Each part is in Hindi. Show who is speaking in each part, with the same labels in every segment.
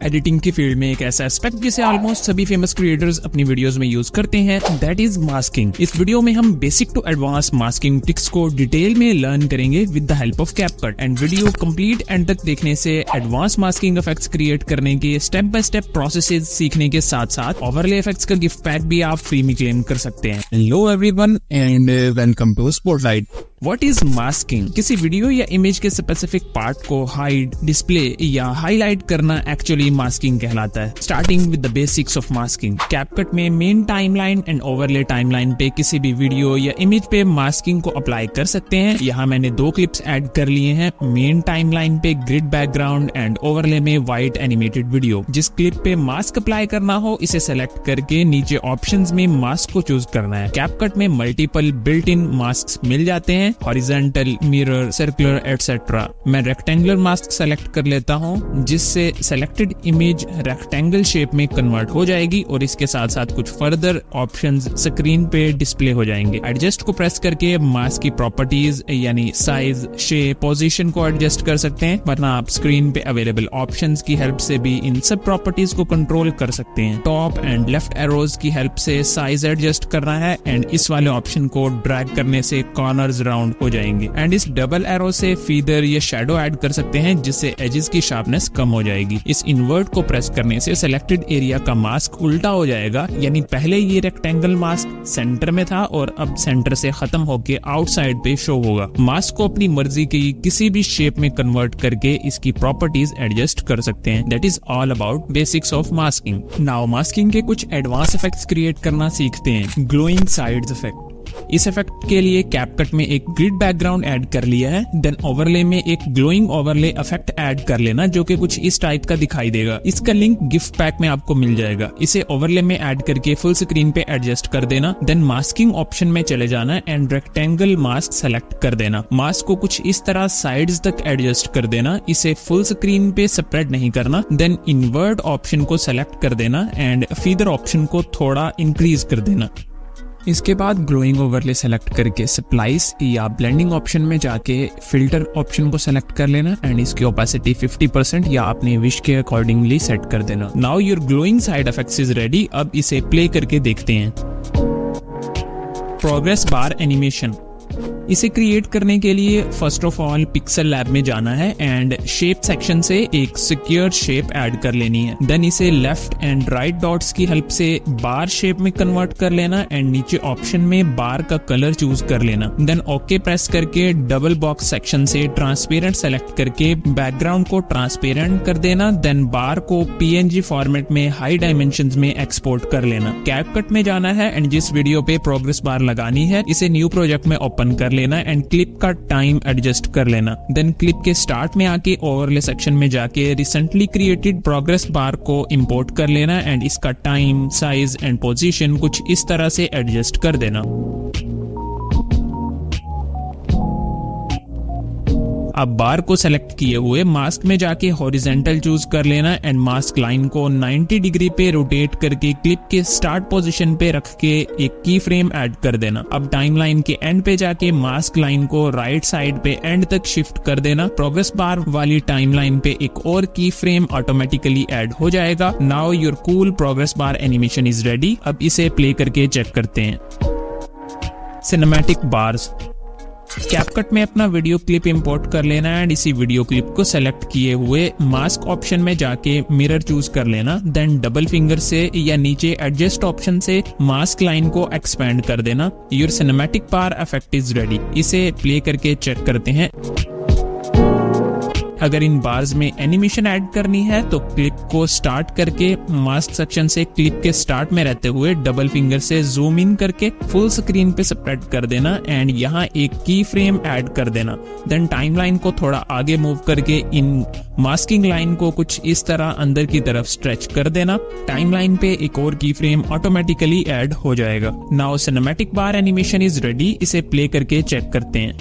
Speaker 1: एडिटिंग की फील्ड में एक ऐसा एस्पेक्ट जिसे ऑलमोस्ट सभी फेमस क्रिएटर्स अपनी वीडियोस में यूज करते हैं, दैट इज मास्किंग। इस वीडियो में हम basic to advance masking tricks को डिटेल में लर्न करेंगे with the help of CapCut. And video complete end तक देखने से एडवांस मास्किंग इफेक्ट्स क्रिएट करने के स्टेप बाय स्टेप प्रोसेसेस सीखने के साथ साथ ओवरले इफेक्ट्स का गिफ्ट पैक भी आप फ्री में क्लेम कर सकते हैं।
Speaker 2: Hello everyone and welcome to Spotlight.
Speaker 1: What is masking? किसी वीडियो या इमेज के स्पेसिफिक पार्ट को हाइड, डिस्प्ले या हाईलाइट करना एक्चुअली मास्किंग कहलाता है। Starting with the basics of masking. CapCut में main timeline and overlay timeline पे किसी भी वीडियो या इमेज पे मास्किंग को अप्लाई कर सकते हैं। यहाँ मैंने दो क्लिप्स ऐड कर लिए हैं। मेन टाइमलाइन पे ग्रिड बैकग्राउंड एंड ओवरले में व्हाइट एनिमेटेड वीडियो। जिस क्लिप पे मास्क अप्लाई करना हो इसे सेलेक्ट करके नीचे ऑप्शंस में मास्क को चूज करना है। कैपकट में मल्टीपल बिल्ट इन मास्क मिल जाते हैं, हॉरिजॉन्टल, मिरर, सर्कुलर एटसेट्रा। मैं रेक्टेंगुलर मास्क सेलेक्ट कर लेता हूँ जिससे सेलेक्टेड इमेज रेक्टेंगल शेप में कन्वर्ट हो जाएगी और इसके साथ साथ कुछ फर्दर ऑप्शंस स्क्रीन पे डिस्प्ले हो जाएंगे। एडजस्ट को प्रेस करके मास्क की प्रॉपर्टीज यानी साइज, शेप, पोजीशन को एडजस्ट कर सकते हैं, वरना आप स्क्रीन पे अवेलेबल ऑप्शंस की हेल्प से भी इन सब प्रॉपर्टीज को कंट्रोल कर सकते हैं। टॉप एंड लेफ्ट एरोज की हेल्प से साइज एडजस्ट करना है एंड इस वाले ऑप्शन को ड्रैग करने से कॉर्नर्स राउंड हो जाएंगे। एंड इस डबल एरो से फीदर या शैडो ऐड कर सकते हैं जिससे एजेस की शार्पनेस कम हो जाएगी। इस इन्वर्ट को प्रेस करने से सिलेक्टेड एरिया का मास्क उल्टा हो जाएगा, यानी पहले ये रेक्टेंगल मास्क सेंटर में था और अब सेंटर से खत्म होके आउटसाइड पे शो होगा। मास्क को अपनी मर्जी की किसी भी शेप में कन्वर्ट करके इसकी प्रॉपर्टीज एडजस्ट कर सकते हैं। That is all about basics of masking. Now masking के कुछ एडवांस इफेक्ट्स क्रिएट करना सीखते हैं। Glowing sides effect. इस इफेक्ट के लिए कैपकट में एक ग्रिड बैकग्राउंड ऐड कर लिया है। देन ओवरले में एक ग्लोइंग ओवरले इफेक्ट ऐड कर लेना जो कि कुछ इस टाइप का दिखाई देगा। इसका लिंक गिफ्ट पैक में आपको मिल जाएगा। इसे ओवरले में ऐड करके फुल स्क्रीन पे एडजस्ट कर देना। देन मास्किंग ऑप्शन में चले जाना एंड रेक्टेंगल मास्क सेलेक्ट कर देना। मास्क को कुछ इस तरह साइड्स तक एडजस्ट कर देना। इसे फुल स्क्रीन पे स्प्रेड नहीं करना। देन इन्वर्ट ऑप्शन को सेलेक्ट कर देना एंड फीदर ऑप्शन को थोड़ा इंक्रीज कर देना। इसके बाद ग्लोइंग ओवरले सेलेक्ट करके स्प्लाइस या ब्लेंडिंग ऑप्शन में जाके फिल्टर ऑप्शन को सेलेक्ट कर लेना एंड इसकी ओपेसिटी 50% या अपने विश के अकॉर्डिंगली सेट कर देना। Now your glowing side effects is ready. अब इसे प्ले करके देखते हैं। Progress bar animation. इसे क्रिएट करने के लिए first of all pixel lab में जाना है एंड शेप सेक्शन से एक सिक्योर शेप ऐड कर लेनी है। देन इसे लेफ्ट एंड राइट डॉट्स की हेल्प से बार शेप में कन्वर्ट कर लेना एंड नीचे ऑप्शन में बार का कलर चूज कर लेना। देन ओके प्रेस करके डबल बॉक्स सेक्शन से ट्रांसपेरेंट सेलेक्ट करके बैकग्राउंड को ट्रांसपेरेंट कर देना। देन बार को PNG फॉर्मेट में हाई डायमेंशंस में एक्सपोर्ट कर लेना। कैपकट में जाना है एंड जिस वीडियो पे प्रोग्रेस बार लगानी है इसे न्यू प्रोजेक्ट में ओपन कर लेना एंड क्लिप का टाइम एडजस्ट कर लेना। देन क्लिप के स्टार्ट में आके ओवरले सेक्शन में जाके रिसेंटली क्रिएटेड प्रोग्रेस बार को इंपोर्ट कर लेना एंड इसका टाइम, साइज एंड पोजीशन कुछ इस तरह से एडजस्ट कर देना। अब बार को सेलेक्ट किए हुए मास्क में जाके हॉरिजॉन्टल चूज कर लेना एंड मास्क लाइन को 90 डिग्री पे रोटेट करके क्लिप के स्टार्ट पोजीशन पे रख के एक की फ्रेम ऐड कर देना। अब टाइमलाइन के एंड पे जाके मास्क लाइन को राइट साइड पे एंड तक शिफ्ट कर देना। प्रोग्रेस बार वाली टाइमलाइन पे एक और की फ्रेम ऑटोमेटिकली ऐड हो जाएगा। Now your cool progress bar animation is ready. अब इसे प्ले करके चेक करते हैं। Cinematic bars. कैपकट में अपना वीडियो क्लिप इंपोर्ट कर लेना एंड इसी वीडियो क्लिप को सेलेक्ट किए हुए मास्क ऑप्शन में जाके मिरर चूज कर लेना। देन डबल फिंगर से या नीचे एडजस्ट ऑप्शन से मास्क लाइन को एक्सपेंड कर देना। Your cinematic bar effect is ready. इसे प्ले करके चेक करते हैं। अगर इन बार्स में एनिमेशन ऐड करनी है तो क्लिप को स्टार्ट करके मास्क सेक्शन से क्लिप के स्टार्ट में रहते हुए डबल फिंगर से जूम इन करके फुल स्क्रीन पे स्प्रेड कर देना एंड यहाँ एक की फ्रेम ऐड कर देना। देन टाइमलाइन को थोड़ा आगे मूव करके इन मास्किंग लाइन को कुछ इस तरह अंदर की तरफ स्ट्रेच कर देना। टाइमलाइन पे एक और की फ्रेम ऑटोमेटिकली ऐड हो जाएगा। Now cinematic bar animation is ready. इसे प्ले करके चेक करते हैं।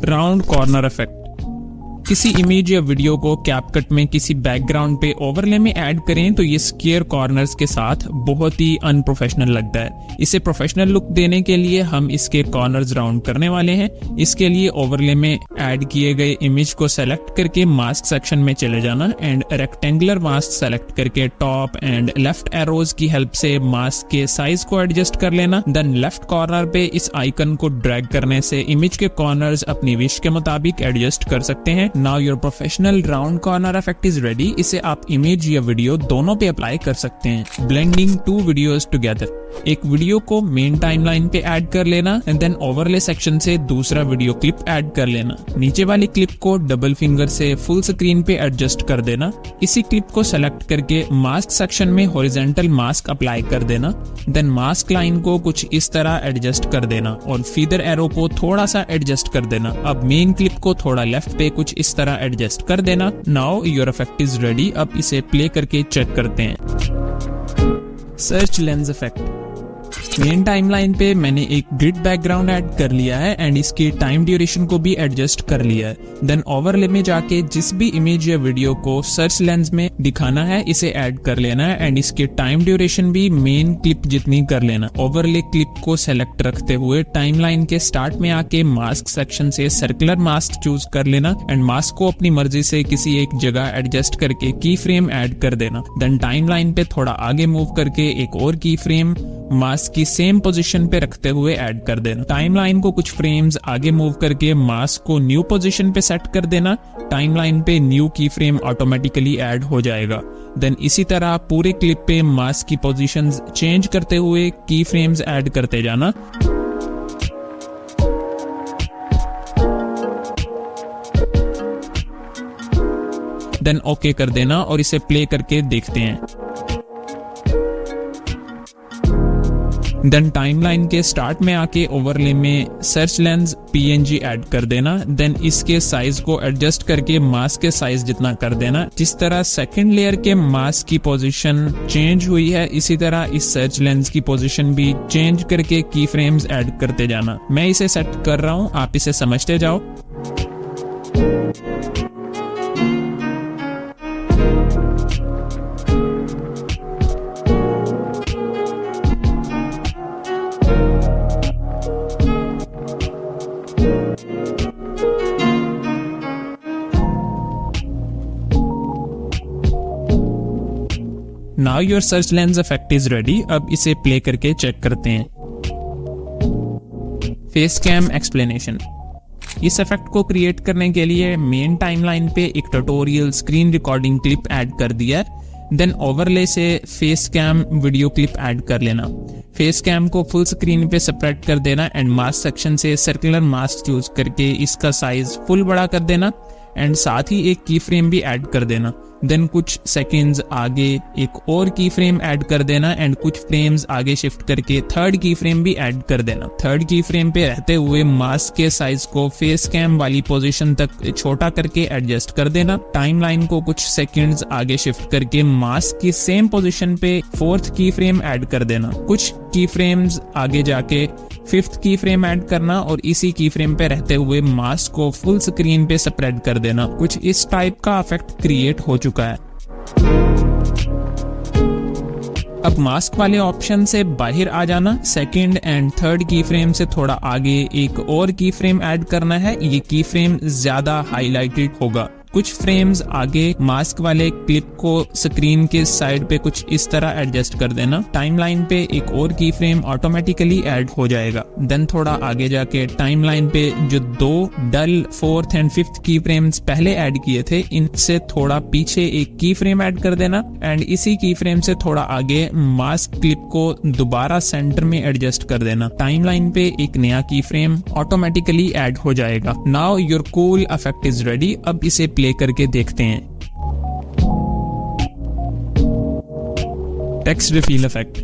Speaker 1: Round corner effect. किसी इमेज या वीडियो को कैपकट में किसी बैकग्राउंड पे ओवरले में ऐड करें तो ये स्क्वायर कॉर्नर्स के साथ बहुत ही अनप्रोफेशनल लगता है। इसे प्रोफेशनल लुक देने के लिए हम इसके कॉर्नर्स राउंड करने वाले हैं। इसके लिए ओवरले में ऐड किए गए इमेज को सेलेक्ट करके मास्क सेक्शन में चले जाना एंड रेक्टेंगुलर मास्क सेलेक्ट करके टॉप एंड लेफ्ट एरोज की हेल्प से मास्क के साइज को एडजस्ट कर लेना। देन लेफ्ट कॉर्नर पे इस आइकन को ड्रैग करने से इमेज के कॉर्नर्स अपनी विश के मुताबिक एडजस्ट कर सकते हैं। Now your professional round corner effect is ready. इसे आप इमेज या वीडियो दोनों पे अप्लाई कर सकते हैं। ब्लेंडिंग टू वीडियोस टुगेदर, एक वीडियो को मेन टाइमलाइन पे ऐड कर लेना एंड देन ओवरले सेक्शन से दूसरा वीडियो क्लिप ऐड कर लेना। नीचे वाली क्लिप को डबल फिंगर से फुल स्क्रीन पे एडजस्ट कर देना। इसी क्लिप को सेलेक्ट करके मास्क सेक्शन में हॉरिजॉन्टल मास्क अप्लाई कर देना। देन मास्क लाइन को कुछ इस तरह एडजस्ट कर देना और फीदर एरो को थोड़ा सा एडजस्ट कर देना। अब मेन क्लिप को थोड़ा लेफ्ट पे कुछ इस तरह एडजस्ट कर देना। Now your effect is ready. अब इसे प्ले करके चेक करते हैं। Search lens effect, main timeline पे मैंने एक ग्रिड बैकग्राउंड ऐड कर लिया है एंड इसकी टाइम ड्यूरेशन को भी एडजस्ट कर लिया है। देन ओवरले में जाके जिस भी इमेज या वीडियो को सर्च लेंस में दिखाना है इसे ऐड कर लेना है एंड इसकी टाइम ड्यूरेशन भी मेन क्लिप जितनी कर लेना। ओवरले क्लिप को सेलेक्ट रखते हुए टाइमलाइन के स्टार्ट में आके मास्क सेक्शन से सर्कुलर मास्क चूज कर लेना एंड मास्क को अपनी मर्जी से किसी एक जगह एडजस्ट करके की फ्रेम ऐड कर देना। देन टाइमलाइन पे थोड़ा आगे मूव करके एक और की फ्रेम मास्क की सेम पोजीशन पे रखते हुए ऐड कर देना। टाइमलाइन को कुछ फ्रेम्स आगे मूव करके मास्क को न्यू पोजीशन पे सेट कर देना। टाइमलाइन पे न्यू की फ्रेम ऑटोमेटिकली ऐड हो जाएगा। देन इसी तरह पूरे क्लिप पे मास्क की पोजीशंस चेंज करते हुए की फ्रेम्स ऐड करते जाना। देन ओके कर देना और इसे प्ले करके देखते हैं। देन टाइमलाइन के स्टार्ट में आके ओवरले में सर्च लेंस PNG ऐड कर देना। देन इसके साइज को एडजस्ट करके मास्क के साइज जितना कर देना। जिस तरह सेकंड लेयर के मास्क की पोजीशन चेंज हुई है इसी तरह इस सर्च लेंस की पोजीशन भी चेंज करके की फ्रेम्स ऐड करते जाना। मैं इसे सेट कर रहा हूं, आप इसे समझते जाओ। Now your search lens effect is ready. अब इसे प्ले करके चेक करते हैं। फेस कैम एक्सप्लेनेशन, इस इफेक्ट को क्रिएट करने के लिए मेन टाइमलाइन पे एक tutorial screen recording clip add कर दिया। देन ओवरले से face cam video clip add कर लेना। फेस कैम को फुल स्क्रीन पे सेपरेट कर देना एंड मास्क सेक्शन से सर्कुलर मास्क चूज करके इसका साइज फुल बड़ा कर देना एंड साथ ही एक की फ्रेम भी ऐड कर देना। देन कुछ सेकंड्स आगे एक और की फ्रेम ऐड कर देना एंड कुछ फ्रेम्स आगे शिफ्ट करके थर्ड की फ्रेम भी ऐड कर देना। थर्ड की फ्रेम पे रहते हुए मास्क के साइज को फेस कैम वाली पोजीशन तक छोटा करके एडजस्ट कर देना। टाइमलाइन को कुछ सेकंड्स आगे शिफ्ट करके मास्क की सेम पोजीशन पे फोर्थ की फ्रेम ऐड कर देना। कुछ की फ्रेम्स आगे जाके फिफ्थ की फ्रेम ऐड करना और इसी की फ्रेम पे रहते हुए मास्क को फुल स्क्रीन पे स्प्रेड कर देना। कुछ इस टाइप का इफेक्ट क्रिएट हो चुका है। अब मास्क वाले ऑप्शन से बाहर आ जाना। सेकंड एंड थर्ड की फ्रेम से थोड़ा आगे एक और की फ्रेम ऐड करना है। ये की फ्रेम ज्यादा हाईलाइटेड होगा। कुछ फ्रेम्स आगे मास्क वाले क्लिप को स्क्रीन के साइड पे कुछ इस तरह एडजस्ट कर देना। टाइमलाइन पे एक और की फ्रेम ऑटोमेटिकली ऐड हो जाएगा। देन थोड़ा आगे जाके टाइमलाइन पे जो दो डल फोर्थ एंड फिफ्थ की फ्रेम्स पहले ऐड किए थे इनसे थोड़ा पीछे एक की फ्रेम ऐड कर देना एंड इसी की फ्रेम से थोड़ा आगे मास्क क्लिप को दोबारा सेंटर में एडजस्ट कर देना। टाइमलाइन पे एक नया की फ्रेम ऑटोमेटिकली ऐड हो जाएगा। Now your cool effect is ready. अब इसे प्ले करके देखते हैं। टेक्स्ट रिफिल इफेक्ट,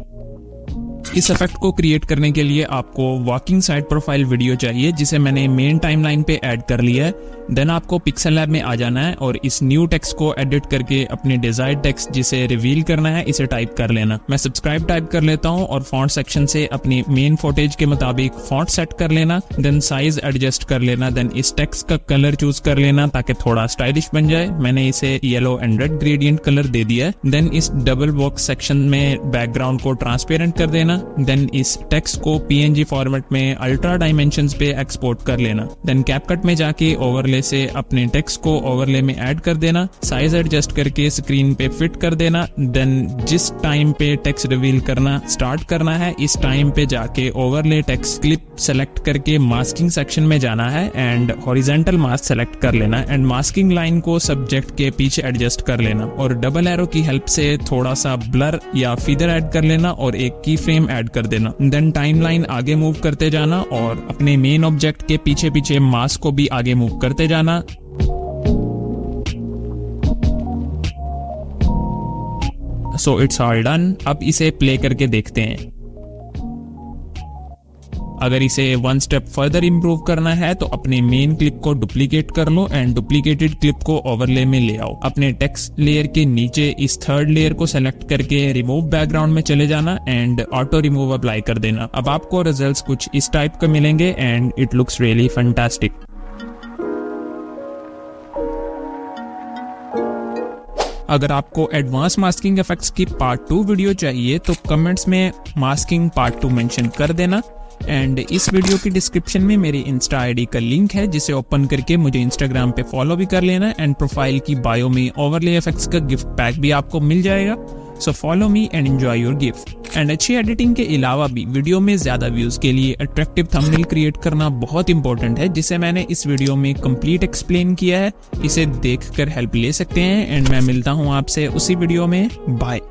Speaker 1: इस इफेक्ट को क्रिएट करने के लिए आपको वॉकिंग साइड प्रोफाइल वीडियो चाहिए, जिसे मैंने मेन टाइमलाइन पे ऐड कर लिया है। देन आपको पिक्सल लैब में आ जाना है और इस न्यू टेक्स्ट को एडिट करके अपने डिजायर्ड टेक्स्ट जिसे रिवील करना है इसे टाइप कर लेना। मैं सब्सक्राइब टाइप कर लेता हूँ और फॉन्ट सेक्शन से अपनी मेन फुटेज के मुताबिक फॉन्ट सेट कर लेना। देन साइज एडजस्ट कर लेना। देन इस टेक्स्ट का कलर चूज कर लेना ताकि थोड़ा स्टाइलिश बन जाए। मैंने इसे yellow and red gradient colour दे दिया है। देन इस डबल बॉक्स सेक्शन में बैकग्राउंड को ट्रांसपेरेंट कर देना। देन इस टेक्स्ट को PNG फॉर्मेट में अल्ट्रा डायमेंशंस पे एक्सपोर्ट कर लेना। देन कैपकट में जाके ओवरले से अपने टेक्स्ट को ओवरले में ऐड कर देना। साइज एडजस्ट करके स्क्रीन पे फिट कर देना। देन जिस टाइम पे टेक्स्ट रिवील करना स्टार्ट करना है इस टाइम पे जाके ओवरले टेक्स्ट क्लिप सेलेक्ट करके मास्किंग सेक्शन में जाना है एंड हॉरिजॉन्टल मास्क सेलेक्ट कर लेना एंड मास्किंग लाइन को सब्जेक्ट के पीछे एडजस्ट कर लेना और डबल एरो की हेल्प से थोड़ा सा ब्लर या फीदर ऐड कर लेना और एक की फ्रेम ऐड कर देना। देन टाइमलाइन आगे मूव करते जाना और अपने मेन ऑब्जेक्ट के पीछे पीछे मास्क को भी आगे मूव करते जाना। So it's all done. अब इसे प्ले करके देखते हैं। अगर इसे वन स्टेप फर्दर इंप्रूव करना है तो अपने मेन क्लिप को डुप्लीकेट कर लो एंड डुप्लीकेटेड क्लिप को ओवरले में ले आओ। अपने टेक्स्ट लेयर के नीचे इस थर्ड लेयर को सेलेक्ट करके रिमूव बैकग्राउंड में चले जाना एंड ऑटो रिमूव अप्लाई कर देना। अब आपको रिजल्ट्स कुछ इस टाइप का मिलेंगे and it looks really fantastic. अगर आपको एडवांस मास्किंग इफेक्ट्स की पार्ट 2 वीडियो चाहिए तो कमेंट्स में मास्किंग पार्ट 2 मेंशन कर देना एंड इस वीडियो की डिस्क्रिप्शन में मेरी इंस्टा आईडी का लिंक है जिसे ओपन करके मुझे इंस्टाग्राम पे फॉलो भी कर लेना एंड प्रोफाइल की बायो में ओवरले इफेक्ट्स का गिफ्ट पैक भी आपको मिल जाएगा। So follow me and enjoy your gift. And अच्छी एडिटिंग के अलावा भी वीडियो में ज्यादा व्यूज के लिए अट्रैक्टिव थंबनेल क्रिएट करना बहुत इंपॉर्टेंट है, जिसे मैंने इस वीडियो में कंप्लीट एक्सप्लेन किया है। इसे देखकर हेल्प ले सकते हैं एंड मैं मिलता हूँ आपसे उसी वीडियो में। बाय।